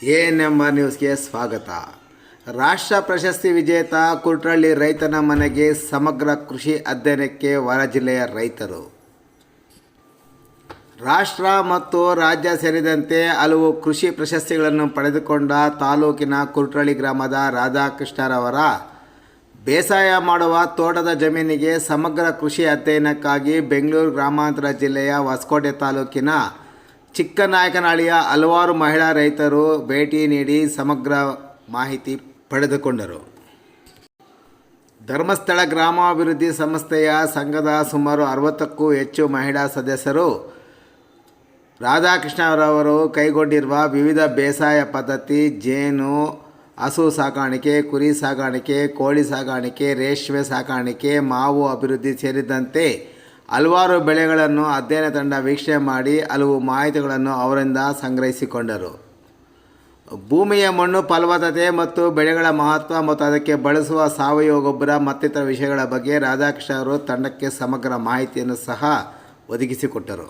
ANM ನ್ಯೂಸ್ಗೆ ಸ್ವಾಗತ. ರಾಷ್ಟ್ರ ಪ್ರಶಸ್ತಿ ವಿಜೇತ ಕುಟ್ರಳ್ಳಿ ರೈತನ ಮನೆಗೆ ಸಮಗ್ರ ಕೃಷಿ ಅಧ್ಯಯನಕ್ಕೆ ಹೊರ ಜಿಲ್ಲೆಯ ರೈತರು. ರಾಷ್ಟ್ರ ಮತ್ತು ರಾಜ್ಯ ಸೇರಿದಂತೆ ಹಲವು ಕೃಷಿ ಪ್ರಶಸ್ತಿಗಳನ್ನು ಪಡೆದುಕೊಂಡ ತಾಲೂಕಿನ ಕುಟ್ರಳ್ಳಿ ಗ್ರಾಮದ ರಾಧಾಕೃಷ್ಣರವರ ಬೇಸಾಯ ಮಾಡುವ ತೋಟದ ಜಮೀನಿಗೆ ಸಮಗ್ರ ಕೃಷಿ ಅಧ್ಯಯನಕ್ಕಾಗಿ ಬೆಂಗಳೂರು ಗ್ರಾಮಾಂತರ ಜಿಲ್ಲೆಯ ಹೊಸಕೋಟೆ ತಾಲೂಕಿನ ಚಿಕ್ಕನಾಯಕನಹಳ್ಳಿಯ ಹಲವಾರು ಮಹಿಳಾ ರೈತರು ಭೇಟಿ ನೀಡಿ ಸಮಗ್ರ ಮಾಹಿತಿ ಪಡೆದುಕೊಂಡರು. ಧರ್ಮಸ್ಥಳ ಗ್ರಾಮಾಭಿವೃದ್ಧಿ ಸಂಸ್ಥೆಯ ಸಂಘದ ಸುಮಾರು 60ಕ್ಕೂ ಹೆಚ್ಚು ಮಹಿಳಾ ಸದಸ್ಯರು ರಾಧಾಕೃಷ್ಣರವರು ಕೈಗೊಂಡಿರುವ ವಿವಿಧ ಬೇಸಾಯ ಪದ್ಧತಿ, ಜೇನು, ಹಸು ಸಾಕಾಣಿಕೆ, ಕುರಿ ಸಾಕಾಣಿಕೆ, ಕೋಳಿ ಸಾಕಾಣಿಕೆ, ರೇಷ್ಮೆ ಸಾಕಾಣಿಕೆ, ಮಾವು ಅಭಿವೃದ್ಧಿ ಸೇರಿದಂತೆ ಹಲವಾರು ಬೆಳೆಗಳನ್ನು ಅಧ್ಯಯನ ತಂಡ ವೀಕ್ಷಣೆ ಮಾಡಿ ಹಲವು ಮಾಹಿತಿಗಳನ್ನು ಅವರಿಂದ ಸಂಗ್ರಹಿಸಿಕೊಂಡರು. ಭೂಮಿಯ ಮಣ್ಣು ಫಲವತ್ತತೆ ಮತ್ತು ಬೆಳೆಗಳ ಮಹತ್ವ ಮತ್ತು ಅದಕ್ಕೆ ಬಳಸುವ ಸಾವಯವ ಗೊಬ್ಬರ ಮತ್ತಿತರ ವಿಷಯಗಳ ಬಗ್ಗೆ ರಾಧಾಕೃಷ್ಣ ಅವರು ತಂಡಕ್ಕೆ ಸಮಗ್ರ ಮಾಹಿತಿಯನ್ನು ಸಹ ಒದಗಿಸಿಕೊಟ್ಟರು.